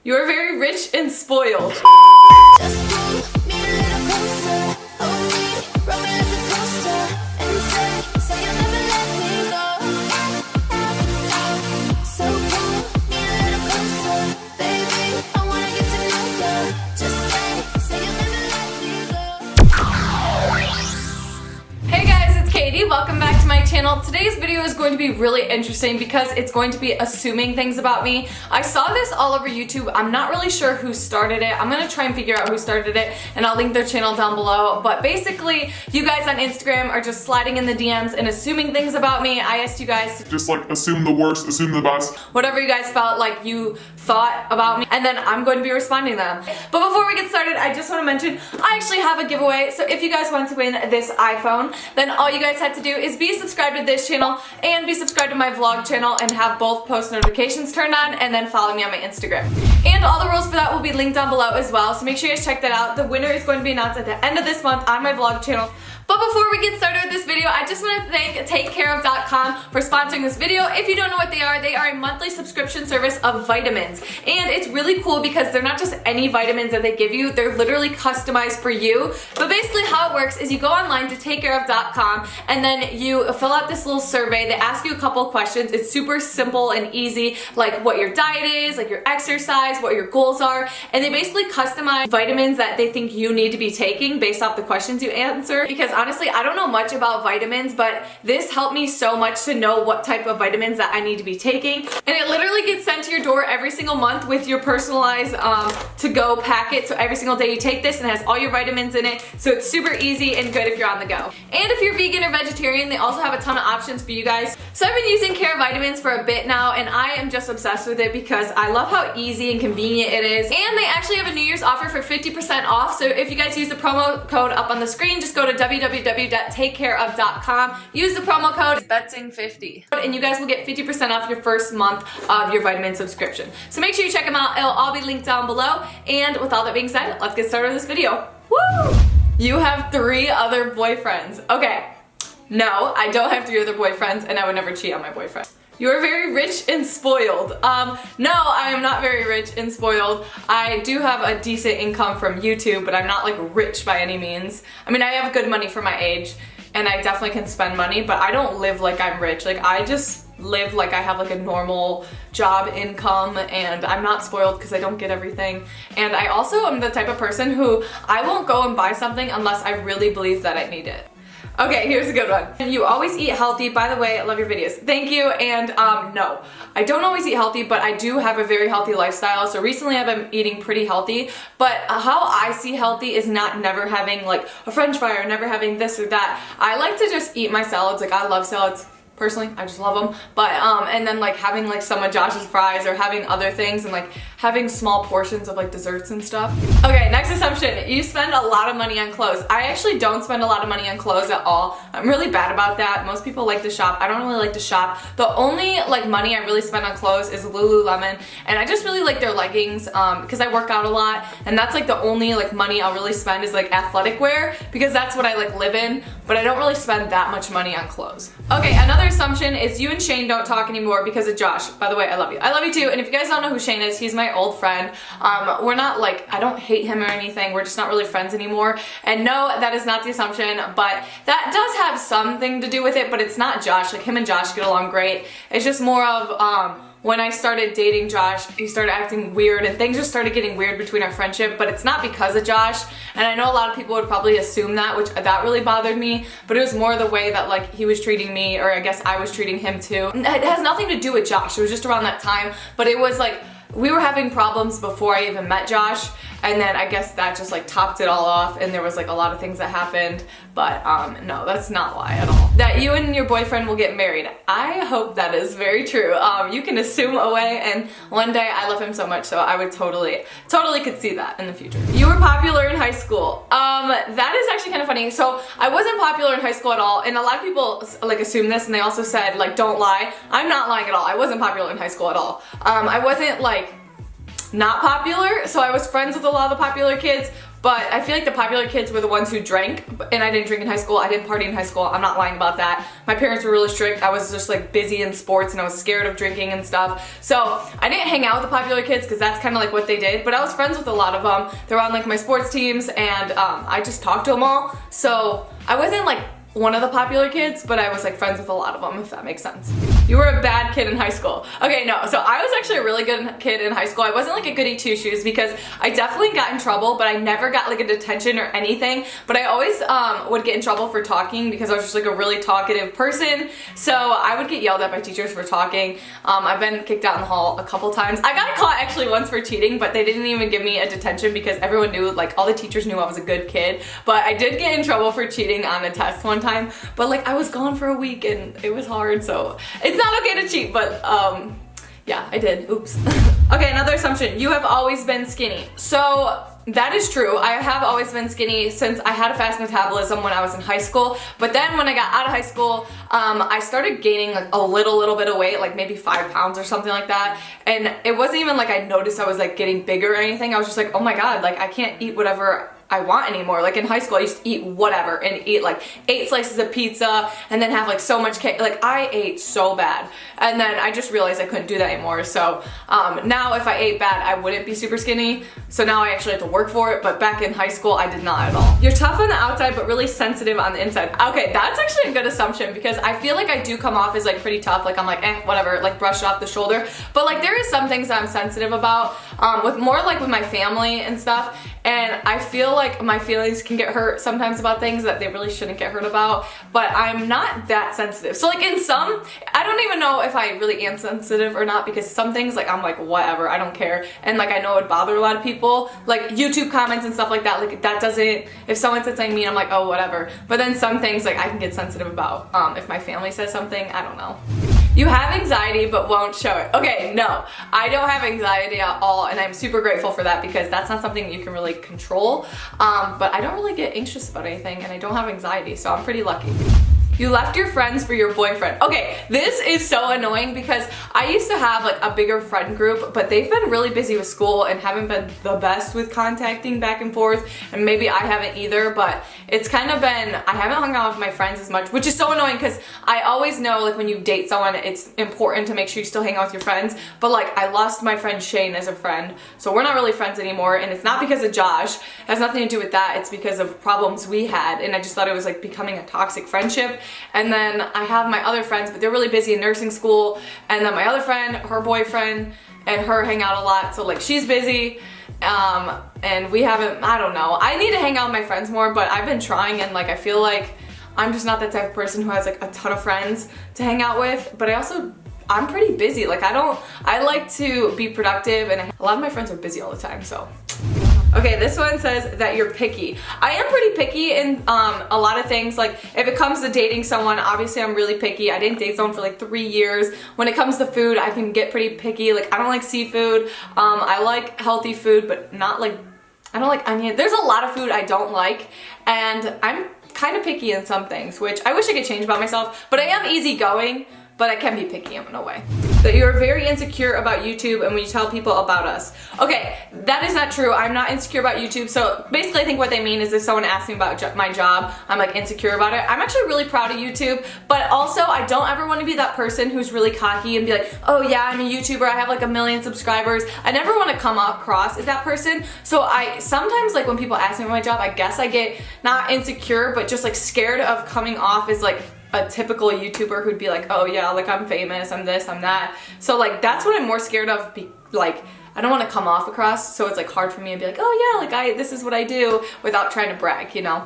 You're very rich and spoiled. Welcome back to my channel. Today's video is going to be really interesting because it's going to be assuming things about me. I saw this all over YouTube. I'm not really sure who started it. I'm gonna try and figure out who started it, and I'll link their channel down below. But basically, you guys on Instagram are just sliding in the DMs and assuming things about me. I asked you guys to just like assume the worst, assume the best. Whatever you guys felt like you thought about me, and then I'm going to be responding to them. But before we get started, I just want to mention I actually have a giveaway. So if you guys want to win this iPhone, then all you guys have to do is be subscribed to this channel and be subscribed to my vlog channel and have both post notifications turned on, and then follow me on my Instagram. And all the rules for that will be linked down below as well, so make sure you guys check that out. The winner is going to be announced at the end of this month on my vlog channel. But before we get started with this video, I just want to thank takecareof.com for sponsoring this video. If you don't know what they are a monthly subscription service of vitamins. And it's really cool because they're not just any vitamins that they give you, they're literally customized for you. But basically how it works is you go online to takecareof.com and then you fill out this little survey. They ask you a couple questions. It's super simple and easy, like what your diet is, like your exercise, what your goals are. And they basically customize vitamins that they think you need to be taking based off the questions you answer. Because honestly, I don't know much about vitamins, but this helped me so much to know what type of vitamins that I need to be taking. And it literally gets sent to your door every single month with your personalized to-go packet. So every single day you take this and it has all your vitamins in it. So it's super easy and good if you're on the go. And if you're vegan or vegetarian, they also have a ton of options for you guys. So I've been using Care Vitamins for a bit now, and I am just obsessed with it because I love how easy and convenient it is. And they actually have a New Year's offer for 50% off. So if you guys use the promo code up on the screen, just go to www.takecareof.com. Use the promo code Betzing50, and you guys will get 50% off your first month of your vitamin subscription. So make sure you check them out. It'll all be linked down below. And with all that being said, let's get started with this video. Woo! You have 3 other boyfriends. Okay. No, I don't have 3 other boyfriends, and I would never cheat on my boyfriend. You're very rich and spoiled. No, I am not very rich and spoiled. I do have a decent income from YouTube, but I'm not like rich by any means. I mean, I have good money for my age, and I definitely can spend money, but I don't live like I'm rich. Like, I just live like I have like a normal job income, and I'm not spoiled because I don't get everything. And I also am the type of person who I won't go and buy something unless I really believe that I need it. Okay, here's a good one. You always eat healthy. By the way, I love your videos. Thank you. And no, I don't always eat healthy, but I do have a very healthy lifestyle. So recently I've been eating pretty healthy, but how I see healthy is not never having like a French fry or never having this or that. I like to just eat my salads. Like, I love salads. Personally, I just love them. But, and then like having like some of Josh's fries or having other things and like having small portions of like desserts and stuff. Okay, next assumption. You spend a lot of money on clothes. I actually don't spend a lot of money on clothes at all. I'm really bad about that. Most people like to shop. I don't really like to shop. The only like money I really spend on clothes is Lululemon, and I just really like their leggings because I work out a lot, and that's like the only like money I'll really spend is like athletic wear because that's what I like live in, but I don't really spend that much money on clothes. Okay, another assumption is you and Shane don't talk anymore because of Josh. By the way, I love you. I love you too, and if you guys don't know who Shane is, he's my old friend. We're not like, I don't hate him or anything, we're just not really friends anymore. And no, that is not the assumption, but that does have something to do with it, but it's not Josh. Like, him and Josh get along great. It's just more of, when I started dating Josh, he started acting weird and things just started getting weird between our friendship, but it's not because of Josh. And I know a lot of people would probably assume that, which that really bothered me, but it was more the way that like he was treating me, or I guess I was treating him too. It has nothing to do with Josh. It was just around that time, but it was like, we were having problems before I even met Josh, and then I guess that just like topped it all off, and there was like a lot of things that happened, but no, that's not why at all. That you and your boyfriend will get married. I hope that is very true. You can assume away, and one day I love him so much, so I would totally could see that in the future. You were popular in high school. That is actually kind of funny. So I wasn't popular in high school at all, and a lot of people like assume this, and they also said like, don't lie. I'm not lying at all. I wasn't popular in high school at all. I wasn't like not popular, so I was friends with a lot of the popular kids, but I feel like the popular kids were the ones who drank, and I didn't drink in high school. I didn't party in high school. I'm not lying about that. My parents were really strict. I was just like busy in sports and I was scared of drinking and stuff. So I didn't hang out with the popular kids because that's kind of like what they did, but I was friends with a lot of them. They were on like my sports teams, and I just talked to them all. So I wasn't like one of the popular kids, but I was like friends with a lot of them, if that makes sense. You were a bad kid in high school. Okay, no, so I was actually a really good kid in high school. I wasn't like a goody two shoes because I definitely got in trouble, but I never got like a detention or anything. But I always would get in trouble for talking because I was just like a really talkative person. So I would get yelled at by teachers for talking. I've been kicked out in the hall a couple times. I got caught actually once for cheating, but they didn't even give me a detention because everyone knew, like all the teachers knew I was a good kid. But I did get in trouble for cheating on a test one time, but like I was gone for a week and it was hard, so it's not okay to cheat, but yeah, I did. Oops. Okay, another assumption. You have always been skinny. So that is true. I have always been skinny since I had a fast metabolism when I was in high school. But then when I got out of high school, I started gaining like a little bit of weight, like maybe 5 pounds or something like that. And it wasn't even like I noticed I was like getting bigger or anything. I was just like, oh my God, like I can't eat whatever I want anymore. Like in high school, I used to eat whatever and eat like 8 slices of pizza and then have like so much cake. Like I ate so bad. And then I just realized I couldn't do that anymore. So now if I ate bad, I wouldn't be super skinny. So now I actually have to work for it. But back in high school, I did not at all. You're tough on the outside, but really sensitive on the inside. Okay, that's actually a good assumption because I feel like I do come off as like pretty tough. Like I'm like, whatever, like brush it off the shoulder. But like there is some things that I'm sensitive about with more like with my family and stuff. And I feel like my feelings can get hurt sometimes about things that they really shouldn't get hurt about, but I'm not that sensitive. So like in some, I don't even know if I really am sensitive or not because some things like I'm like, whatever, I don't care. And like I know it would bother a lot of people, like YouTube comments and stuff like that, like that doesn't, if someone said something mean, I'm like, oh, whatever. But then some things like I can get sensitive about. If my family says something, I don't know. You have anxiety but won't show it. Okay, no, I don't have anxiety at all, and I'm super grateful for that because that's not something you can really control. But I don't really get anxious about anything, and I don't have anxiety, so I'm pretty lucky. You left your friends for your boyfriend. Okay, this is so annoying because I used to have like a bigger friend group, but they've been really busy with school and haven't been the best with contacting back and forth, and maybe I haven't either, but it's kind of been, I haven't hung out with my friends as much, which is so annoying because I always know like when you date someone, it's important to make sure you still hang out with your friends, but like I lost my friend Shane as a friend, so we're not really friends anymore, and it's not because of Josh, it has nothing to do with that, it's because of problems we had, and I just thought it was like becoming a toxic friendship. And then I have my other friends, but they're really busy in nursing school. And then my other friend, her boyfriend, and her hang out a lot. So like she's busy. And we haven't, I don't know. I need to hang out with my friends more, but I've been trying, and like I feel like I'm just not the type of person who has like a ton of friends to hang out with. But I'm pretty busy. Like I like to be productive, and a lot of my friends are busy all the time, so. Okay, this one says that you're picky. I am pretty picky in a lot of things. Like if it comes to dating someone, obviously I'm really picky. I didn't date someone for like 3 years. When it comes to food, I can get pretty picky. Like I don't like seafood. I like healthy food, but not like, I don't like onion. There's a lot of food I don't like, and I'm kind of picky in some things, which I wish I could change about myself, but I am easygoing. But I can be picky in a way. That you're very insecure about YouTube and when you tell people about us. Okay, that is not true. I'm not insecure about YouTube. So basically I think what they mean is if someone asks me about my job, I'm like insecure about it. I'm actually really proud of YouTube, but also I don't ever want to be that person who's really cocky and be like, oh yeah, I'm a YouTuber, I have like 1 million subscribers. I never want to come across as that person. So I sometimes like when people ask me about my job, I guess I get not insecure, but just like scared of coming off as like a typical YouTuber who'd be like, oh yeah, like I'm famous, I'm this, I'm that. So like that's what I'm more scared of. Like I don't want to come off across, so it's like hard for me to be like, oh yeah, like this is what I do without trying to brag, you know.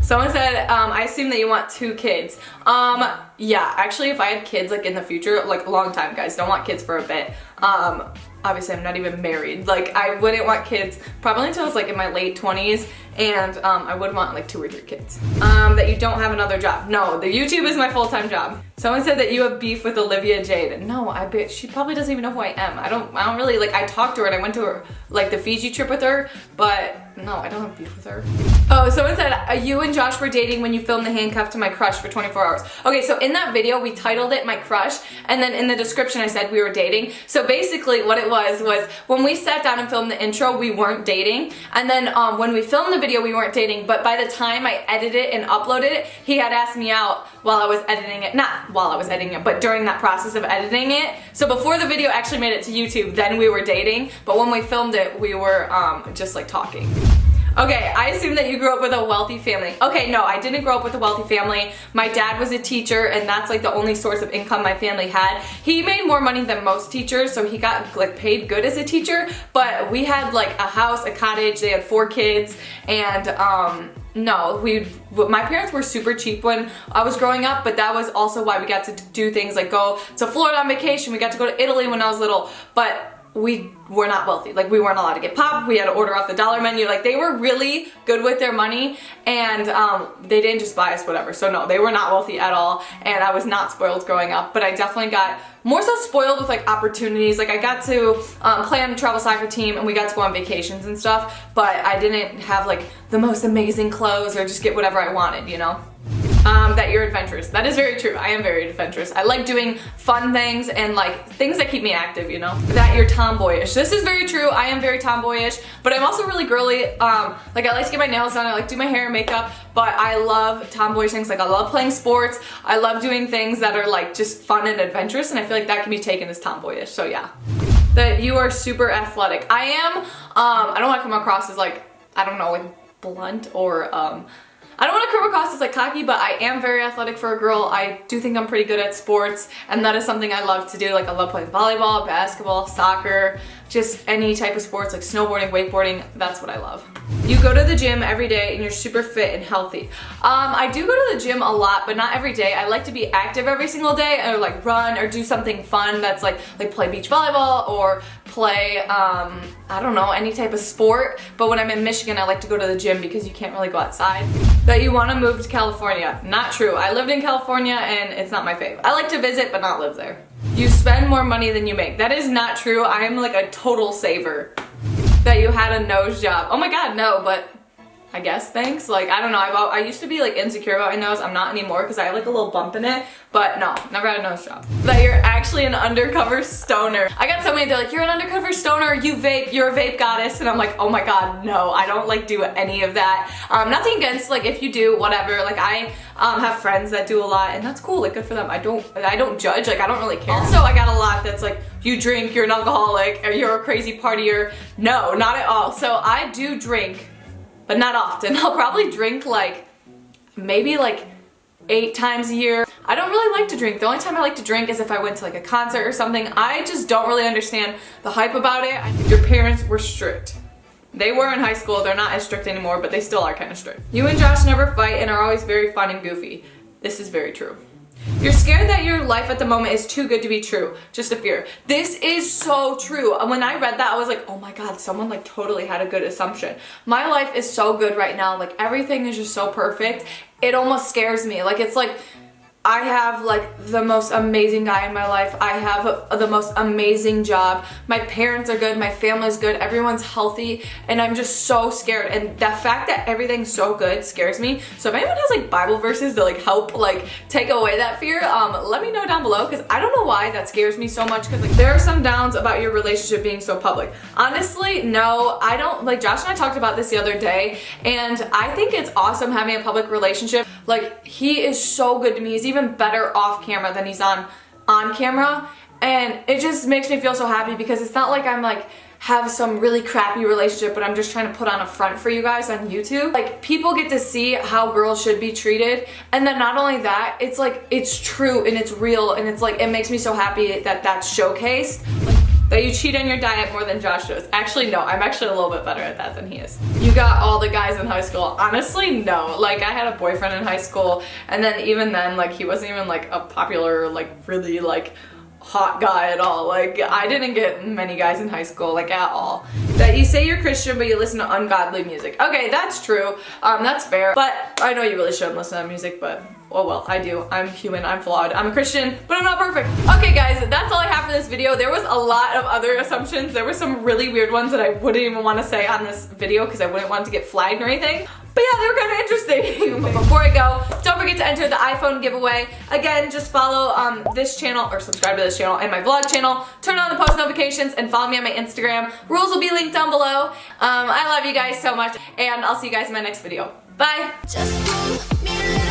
Someone said, I assume that you want 2 kids. Yeah, actually if I had kids like in the future, like a long time, guys, don't want kids for a bit. Obviously I'm not even married. Like I wouldn't want kids probably until I was like in my late 20s, and I would want like 2 or 3 kids. That you don't have another job. No, the YouTube is my full-time job. Someone said that you have beef with Olivia Jade. No, I bet she probably doesn't even know who I am. I don't really, like, I talked to her and I went to her, like, the Fiji trip with her, but no, I don't have beef with her. Oh, someone said, you and Josh were dating when you filmed the handcuff to my crush for 24 hours. Okay, so in that video, we titled it My Crush, and then in the description I said we were dating. So basically what it was when we sat down and filmed the intro, we weren't dating, and then when we filmed the video, we weren't dating, but by the time I edited it and uploaded it, he had asked me out while I was editing it. Not while I was editing it, but during that process of editing it. So before the video actually made it to YouTube, then we were dating, but when we filmed it, we were just like talking. Okay, I assume that you grew up with a wealthy family. Okay, no, I didn't grow up with a wealthy family. My dad was a teacher, and that's like the only source of income my family had. He made more money than most teachers, so he got like paid good as a teacher, but we had like a house, a cottage, they had 4 kids, and no, my parents were super cheap when I was growing up, but that was also why we got to do things like go to Florida on vacation. We got to go to Italy when I was little, but we were not wealthy. Like, we weren't allowed to get pop. We had to order off the dollar menu. Like, they were really good with their money, and they didn't just buy us whatever. So no, they were not wealthy at all, and I was not spoiled growing up, but I definitely got more so spoiled with like opportunities. Like, I got to play on the travel soccer team, and we got to go on vacations and stuff, but I didn't have like the most amazing clothes or just get whatever I wanted, you know? That you're adventurous. That is very true. I am very adventurous. I like doing fun things and like things that keep me active, you know? That you're tomboyish. This is very true. I am very tomboyish, but I'm also really girly. Like, I like to get my nails done. I like to do my hair and makeup, but I love tomboyish things. Like, I love playing sports. I love doing things that are like just fun and adventurous, and I feel like that can be taken as tomboyish. So yeah. That you are super athletic. I am. I don't want to come across as like, I don't know, like blunt or I don't want to come across as like cocky, but I am very athletic for a girl. I do think I'm pretty good at sports, and that is something I love to do. Like, I love playing volleyball, basketball, soccer, just any type of sports, like snowboarding, wakeboarding. That's what I love. You go to the gym every day and you're super fit and healthy. I do go to the gym a lot, but not every day. I like to be active every single day, or like run or do something fun that's like play beach volleyball or play, I don't know, any type of sport. But when I'm in Michigan, I like to go to the gym because you can't really go outside. That you want to move to California. Not true. I lived in California and it's not my fave. I like to visit but not live there. You spend more money than you make. That is not true. I am like a total saver. That you had a nose job. Oh my god, no, but I guess thanks. Like, I don't know, I used to be like insecure about my nose. I'm not anymore because I have like a little bump in it, but no, never had a nose job. That you're actually an undercover stoner. I got so many, they're like, you're an undercover stoner, you vape, you're a vape goddess, and I'm like, oh my god, no, I don't like do any of that. Nothing against, like, if you do, whatever. Like, I have friends that do a lot, and that's cool, like, good for them. I don't judge, like, I don't really care. Also, I got a lot that's like, you drink, you're an alcoholic, or you're a crazy partier. No, not at all. So I do drink, but not often. I'll probably drink like, maybe like 8 times a year. I don't really like to drink. The only time I like to drink is if I went to like a concert or something. I just don't really understand the hype about it. Your parents were strict. They were in high school. They're not as strict anymore, but they still are kind of strict. You and Josh never fight and are always very fun and goofy. This is very true. You're scared that your life at the moment is too good to be true. Just a fear. This is so true. When I read that, I was like, oh my god, someone like totally had a good assumption. My life is so good right now. Like, everything is just so perfect. It almost scares me. Like, it's like, I have like the most amazing guy in my life. I have the most amazing job. My parents are good. My family's good. Everyone's healthy. And I'm just so scared. And the fact that everything's so good scares me. So if anyone has like Bible verses to like help like take away that fear, let me know down below, because I don't know why that scares me so much. Because like, there are some downs about your relationship being so public. Honestly, no, I don't. Like, Josh and I talked about this the other day, and I think it's awesome having a public relationship. Like, he is so good to me. He's even better off camera than he's on camera, and it just makes me feel so happy, because it's not like I'm like have some really crappy relationship, but I'm just trying to put on a front for you guys on YouTube. Like, people get to see how girls should be treated, and then not only that, it's like, it's true and it's real, and it's like, it makes me so happy that that's showcased. Like, that you cheat on your diet more than Josh does. Actually, no, I'm actually a little bit better at that than he is. You got all the guys in high school. Honestly, no. Like, I had a boyfriend in high school, and then even then, like, he wasn't even like a popular, like, really like hot guy at all. Like, I didn't get many guys in high school, like, at all. That you say you're Christian, but you listen to ungodly music. Okay, that's true. That's fair. But I know you really shouldn't listen to music, but oh well, I do. I'm human, I'm flawed. I'm a Christian, but I'm not perfect. Okay guys, that's all I have for this video. There was a lot of other assumptions. There were some really weird ones that I wouldn't even want to say on this video because I wouldn't want to get flagged or anything. But yeah, they were kind of interesting. But before I go, don't forget to enter the iPhone giveaway. Again, just follow this channel, or subscribe to this channel and my vlog channel. Turn on the post notifications and follow me on my Instagram. Rules will be linked down below. I love you guys so much, and I'll see you guys in my next video. Bye! Just